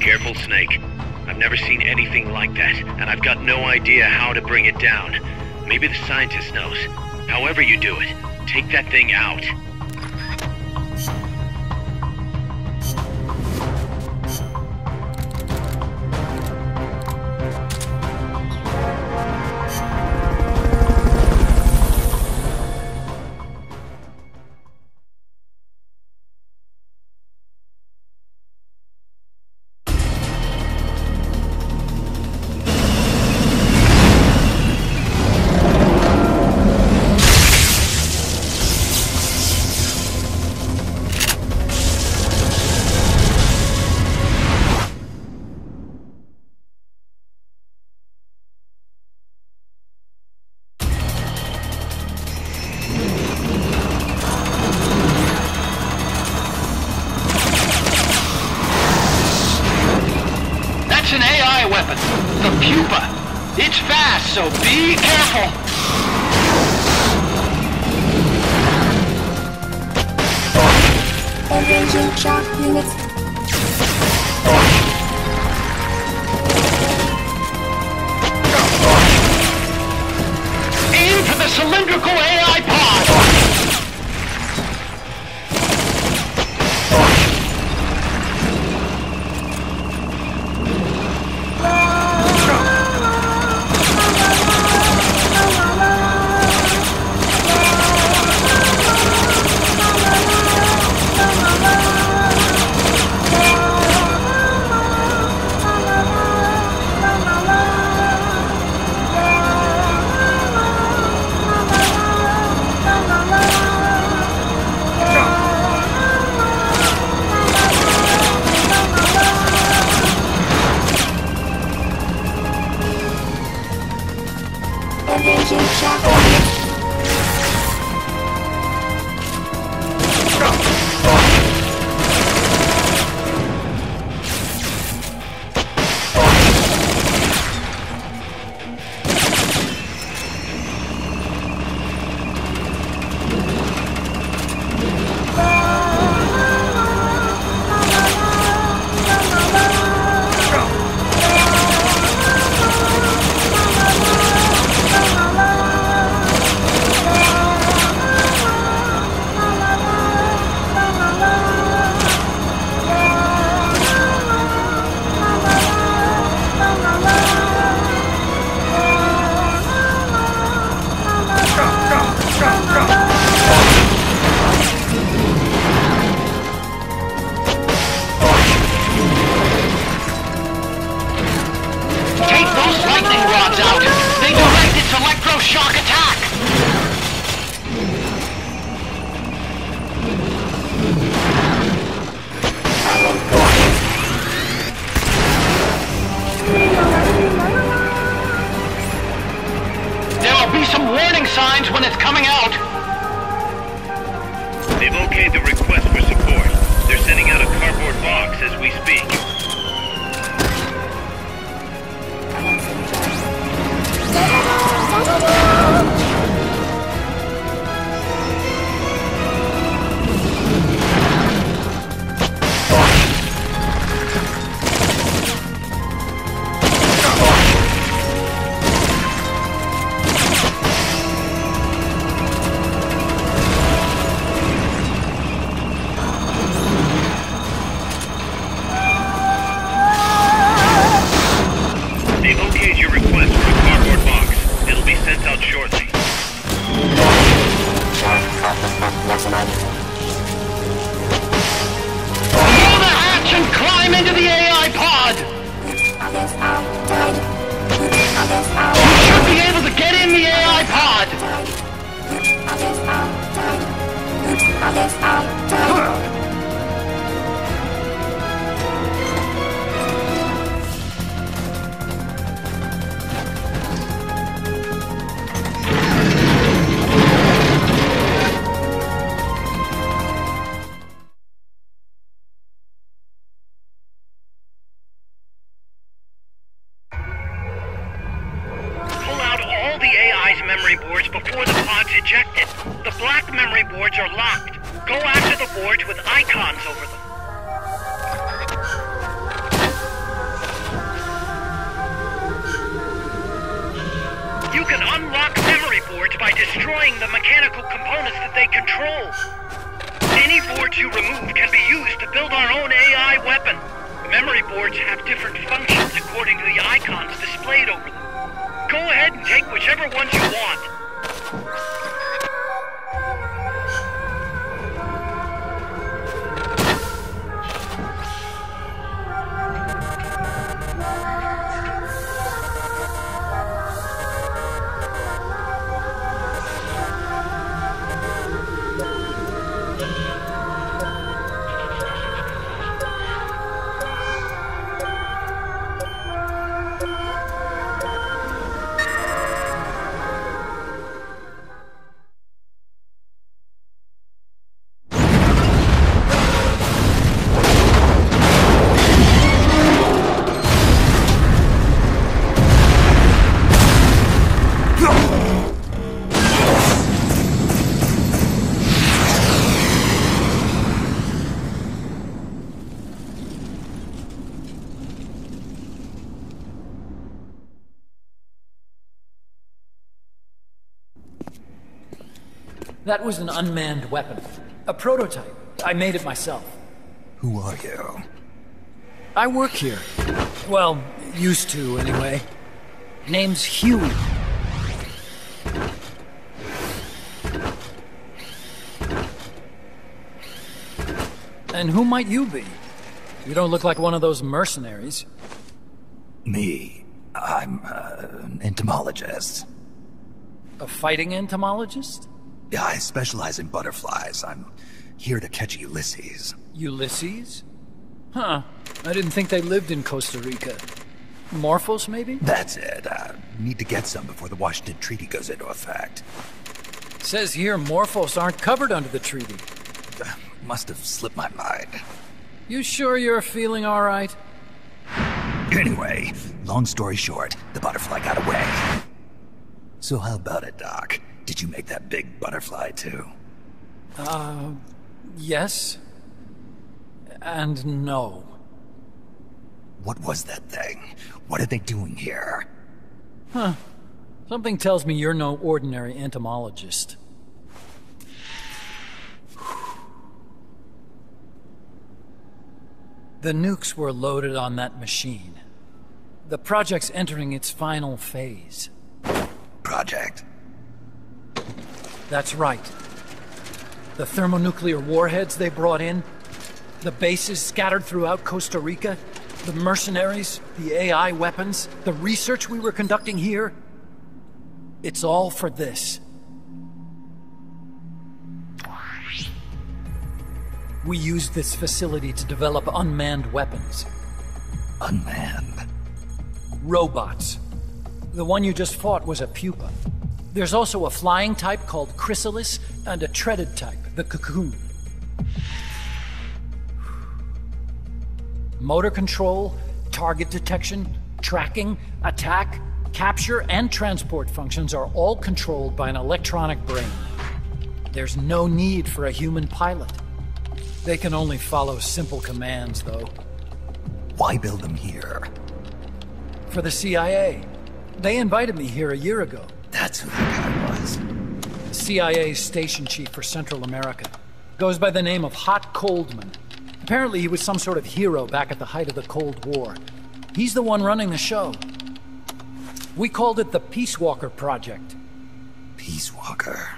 Careful, Snake. I've never seen anything like that, and I've got no idea how to bring it down. Maybe the scientist knows. However you do it, take that thing out. An AI weapon, the Pupa. It's fast, so be careful. Engaging shock units. Aim for the cylindrical AI pod. Some warning signs when it's coming out. They've okayed the request for support. They're sending out a cardboard box as we speak. memory boards before the pod's ejected. The black memory boards are locked. Go after the boards with icons over them. unlock memory boards by destroying the mechanical components that they control. Any boards you remove can be used to build our own AI weapon. Memory boards have different functions according to the icons displayed over them. Go ahead and take whichever ones you want. That was an unmanned weapon. A prototype. I made it myself. Who are you? I work here. Well, used to, anyway. Name's Huey. And who might you be? You don't look like one of those mercenaries. Me. I'm an entomologist. A fighting entomologist? Yeah, I specialize in butterflies. I'm here to catch Ulysses. Ulysses? Huh. I didn't think they lived in Costa Rica. Morphos, maybe? That's it. Need to get some before the Washington Treaty goes into effect. Says here Morphos aren't covered under the treaty. Must have slipped my mind. You sure you're feeling all right? Anyway, long story short, the butterfly got away. So how about it, Doc? Did you make that big butterfly too? Yes. And no. What was that thing? What are they doing here? Huh. Something tells me you're no ordinary entomologist. The nukes were loaded on that machine. The project's entering its final phase. Project? That's right. The thermonuclear warheads they brought in, the bases scattered throughout Costa Rica, the mercenaries, the AI weapons, the research we were conducting here. It's all for this. We used this facility to develop unmanned weapons. Unmanned? Robots. The one you just fought was a pupa. There's also a flying type called chrysalis and a treaded type, the cocoon. Motor control, target detection, tracking, attack, capture, and transport functions are all controlled by an electronic brain. There's no need for a human pilot. They can only follow simple commands, though. Why build them here? For the CIA. They invited me here a year ago. That's who that guy was. CIA's station chief for Central America. Goes by the name of Hot Coldman. Apparently he was some sort of hero back at the height of the Cold War. He's the one running the show. We called it the Peace Walker Project. Peace Walker?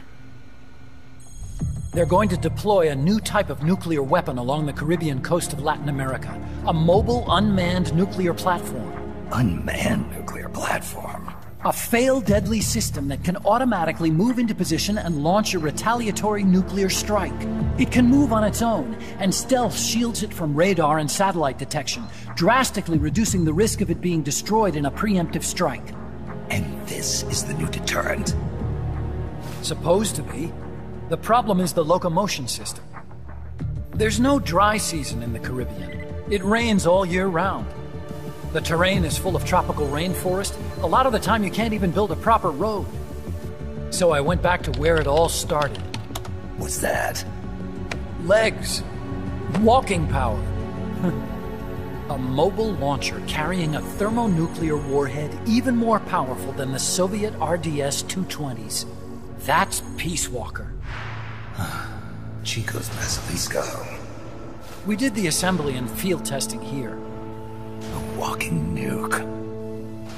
They're going to deploy a new type of nuclear weapon along the Caribbean coast of Latin America. A mobile, unmanned nuclear platform. Unmanned nuclear platform? A fail-deadly system that can automatically move into position and launch a retaliatory nuclear strike. It can move on its own, and stealth shields it from radar and satellite detection, drastically reducing the risk of it being destroyed in a preemptive strike. And this is the new deterrent? Supposed to be. The problem is the locomotion system. There's no dry season in the Caribbean. It rains all year round. The terrain is full of tropical rainforest. A lot of the time you can't even build a proper road. So I went back to where it all started. What's that? Legs. Walking power. A mobile launcher carrying a thermonuclear warhead even more powerful than the Soviet RDS-220s. That's Peace Walker. Chico's Basilisco. We did the assembly and field testing here. A walking nuke.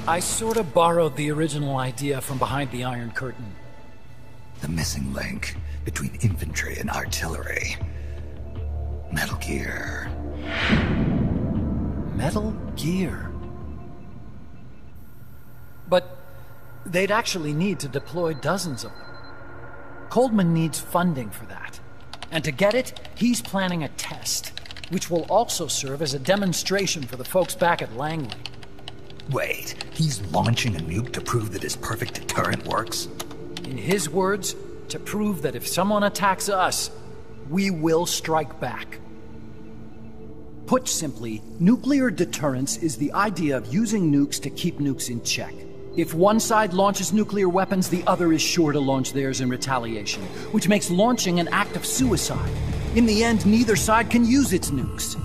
I sort of borrowed the original idea from behind the Iron Curtain. The missing link between infantry and artillery. Metal Gear. Metal Gear. But they'd actually need to deploy dozens of them. Coldman needs funding for that. And to get it, he's planning a test, which will also serve as a demonstration for the folks back at Langley. Wait, he's launching a nuke to prove that his perfect deterrent works? In his words, to prove that if someone attacks us, we will strike back. Put simply, nuclear deterrence is the idea of using nukes to keep nukes in check. If one side launches nuclear weapons, the other is sure to launch theirs in retaliation, which makes launching an act of suicide. In the end, neither side can use its nukes.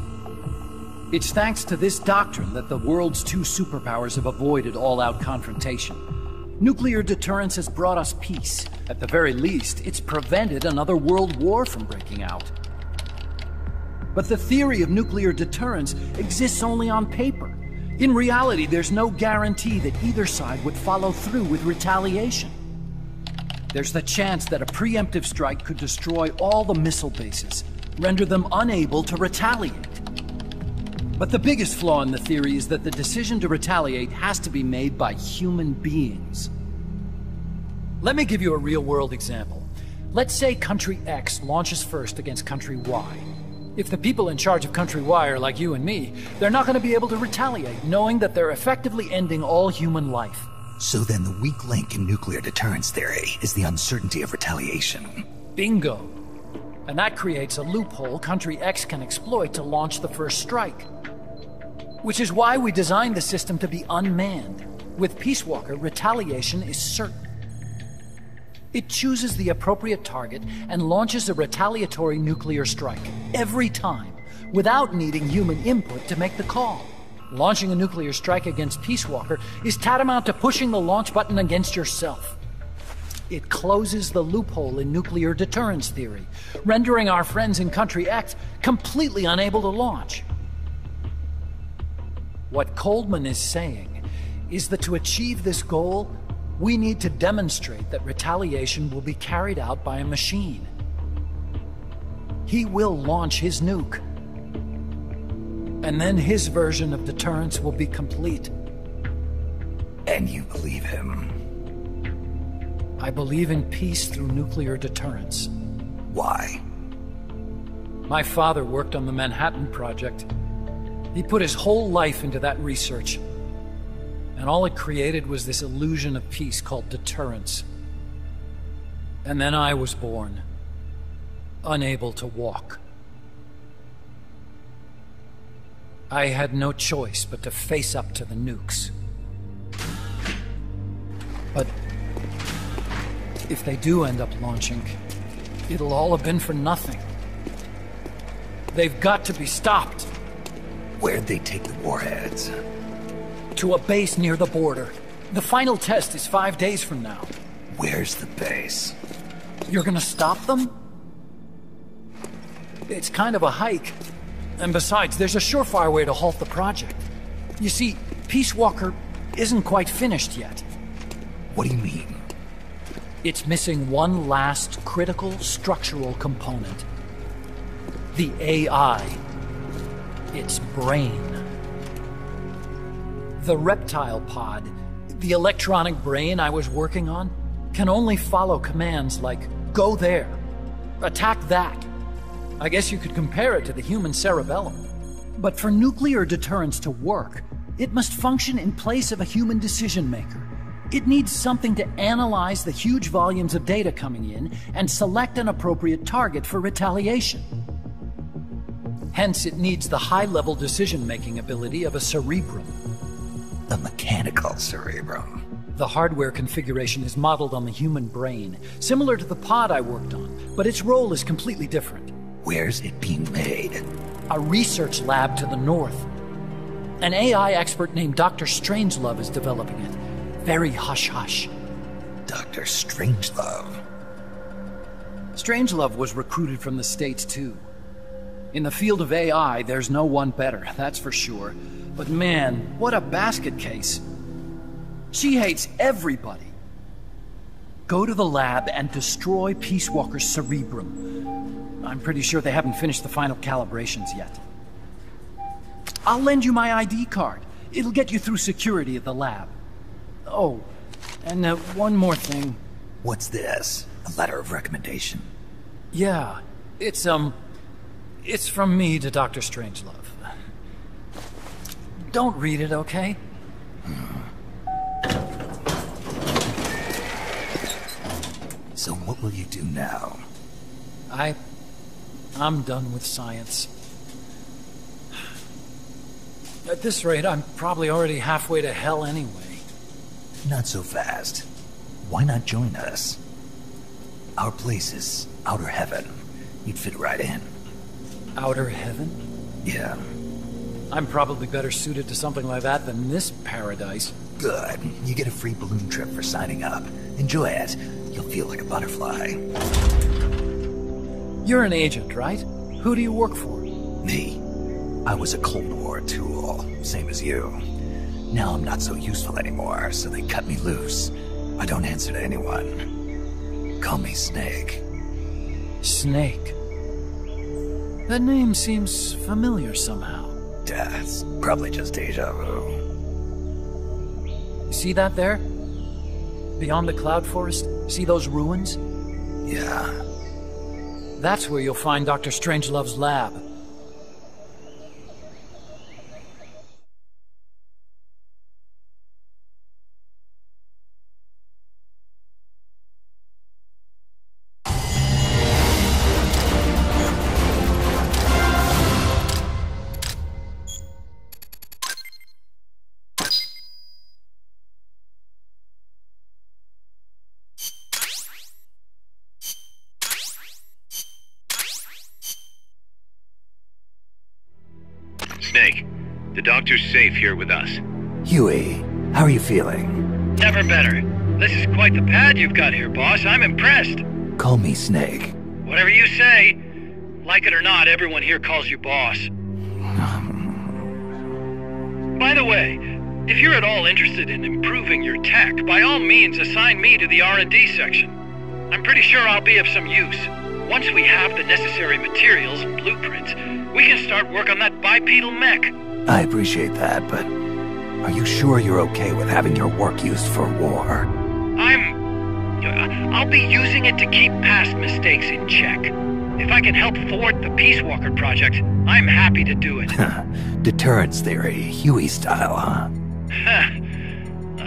It's thanks to this doctrine that the world's two superpowers have avoided all-out confrontation. Nuclear deterrence has brought us peace. At the very least, it's prevented another world war from breaking out. But the theory of nuclear deterrence exists only on paper. In reality, there's no guarantee that either side would follow through with retaliation. There's the chance that a preemptive strike could destroy all the missile bases, render them unable to retaliate. But the biggest flaw in the theory is that the decision to retaliate has to be made by human beings. Let me give you a real-world example. Let's say Country X launches first against Country Y. If the people in charge of Country Y are like you and me, they're not going to be able to retaliate, knowing that they're effectively ending all human life. So then the weak link in nuclear deterrence theory is the uncertainty of retaliation. Bingo. And that creates a loophole Country X can exploit to launch the first strike. Which is why we designed the system to be unmanned. With Peace Walker, retaliation is certain. It chooses the appropriate target and launches a retaliatory nuclear strike every time, without needing human input to make the call. Launching a nuclear strike against Peace Walker is tantamount to pushing the launch button against yourself. It closes the loophole in nuclear deterrence theory, rendering our friends in Country X completely unable to launch. What Coldman is saying is that to achieve this goal, we need to demonstrate that retaliation will be carried out by a machine. He will launch his nuke. And then his version of deterrence will be complete. And you believe him? I believe in peace through nuclear deterrence. Why? My father worked on the Manhattan Project. He put his whole life into that research. And all it created was this illusion of peace called deterrence. And then I was born, unable to walk. I had no choice but to face up to the nukes. But if they do end up launching, it'll all have been for nothing. They've got to be stopped. Where'd they take the warheads? To a base near the border. The final test is 5 days from now. Where's the base? You're gonna stop them? It's kind of a hike. And besides, there's a surefire way to halt the project. You see, Peace Walker isn't quite finished yet. What do you mean? It's missing one last critical structural component. The AI. Its brain. The reptile pod, the electronic brain I was working on, can only follow commands like, go there, attack that. I guess you could compare it to the human cerebellum. But for nuclear deterrence to work, it must function in place of a human decision maker. It needs something to analyze the huge volumes of data coming in and select an appropriate target for retaliation. Hence, it needs the high-level decision-making ability of a cerebrum. A mechanical cerebrum. The hardware configuration is modeled on the human brain, similar to the pod I worked on, but its role is completely different. Where's it being made? A research lab to the north. An AI expert named Dr. Strangelove is developing it. Very hush-hush. Dr. Strangelove? Strangelove was recruited from the States, too. In the field of AI, there's no one better, that's for sure. But man, what a basket case. She hates everybody. Go to the lab and destroy Peace Walker's cerebrum. I'm pretty sure they haven't finished the final calibrations yet. I'll lend you my ID card. It'll get you through security at the lab. Oh, and one more thing. What's this? A letter of recommendation? Yeah, it's from me to Dr. Strangelove. Don't read it, okay? So what will you do now? I'm done with science. At this rate, I'm probably already halfway to hell anyway. Not so fast. Why not join us? Our place is outer heaven. You'd fit right in. Outer heaven? Yeah. I'm probably better suited to something like that than this paradise. Good. You get a free balloon trip for signing up. Enjoy it. You'll feel like a butterfly. You're an agent, right? Who do you work for? Me. I was a Cold War tool, same as you. Now I'm not so useful anymore, so they cut me loose. I don't answer to anyone. Call me Snake. Snake? That name seems familiar somehow. It's probably just deja vu. You see that there? Beyond the cloud forest? See those ruins? Yeah. That's where you'll find Dr. Strangelove's lab. Snake, the doctor's safe here with us. Huey, how are you feeling? Never better. This is quite the pad you've got here, boss. I'm impressed. Call me Snake. Whatever you say. Like it or not, everyone here calls you boss. By the way, if you're at all interested in improving your tech, by all means assign me to the R&D section. I'm pretty sure I'll be of some use. Once we have the necessary materials and blueprints, we can start work on that bipedal mech. I appreciate that, but are you sure you're okay with having your work used for war? I'll be using it to keep past mistakes in check. If I can help thwart the Peace Walker project, I'm happy to do it. Deterrence theory, Huey style, huh?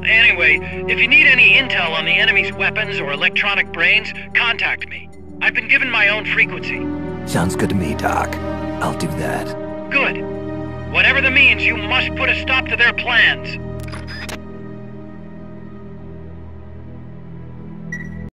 Anyway, if you need any intel on the enemy's weapons or electronic brains, contact me. I've been given my own frequency. Sounds good to me, Doc. I'll do that. Good. Whatever the means, you must put a stop to their plans.